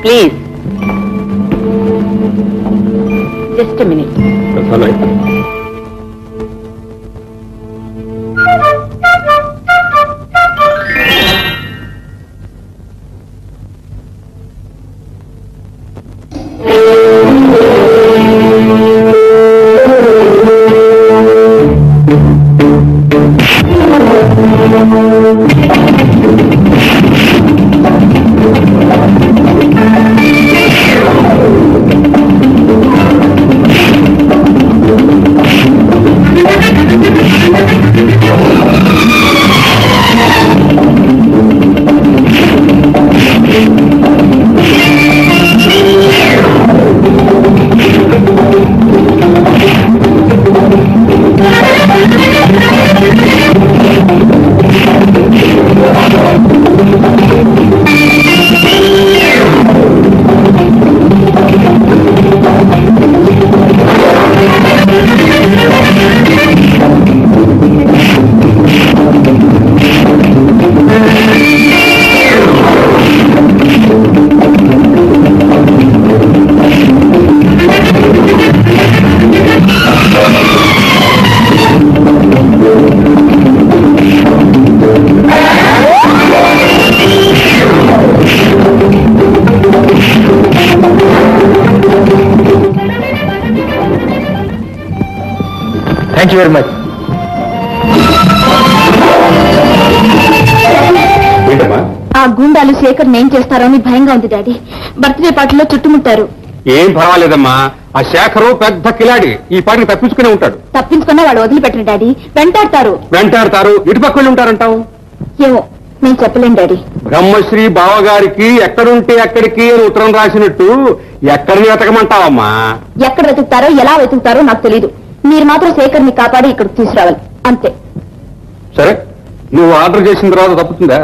Please just minute. Thank you very much. ఆ గుండాలు శేఖర్ ఏం చేస్తారో అని భయంగా ఉంది డాడీ. బర్త్డే పార్టీలో చుట్టుముట్టారు. ఏం పర్వాలేదమ్మా, ఆ శేఖరు పెద్ద కిలాడి, ఈ పాటికి తప్పించుకునే ఉంటాడు. తప్పించుకున్నా వాడు వదిలిపెట్టరు డాడీ, వెంటాడతారు. ఇటు పక్కన ఉంటారంటావు? ఏమో నేను చెప్పలేను డాడీ. బ్రహ్మశ్రీ బావగారికి ఎక్కడుంటే అక్కడికి ఉత్తరం రాసినట్టు ఎక్కడిని వెతకమంటావమ్మా? ఎక్కడ వెతుకుతారో ఎలా వెతుకుతారో నాకు తెలీదు. మీరు మాత్రం శేఖర్ని కాపాడి ఇక్కడికి తీసుకురావాలి అంతే. సరే, నువ్వు ఆర్డర్ చేసిన తర్వాత తప్పుతుందా?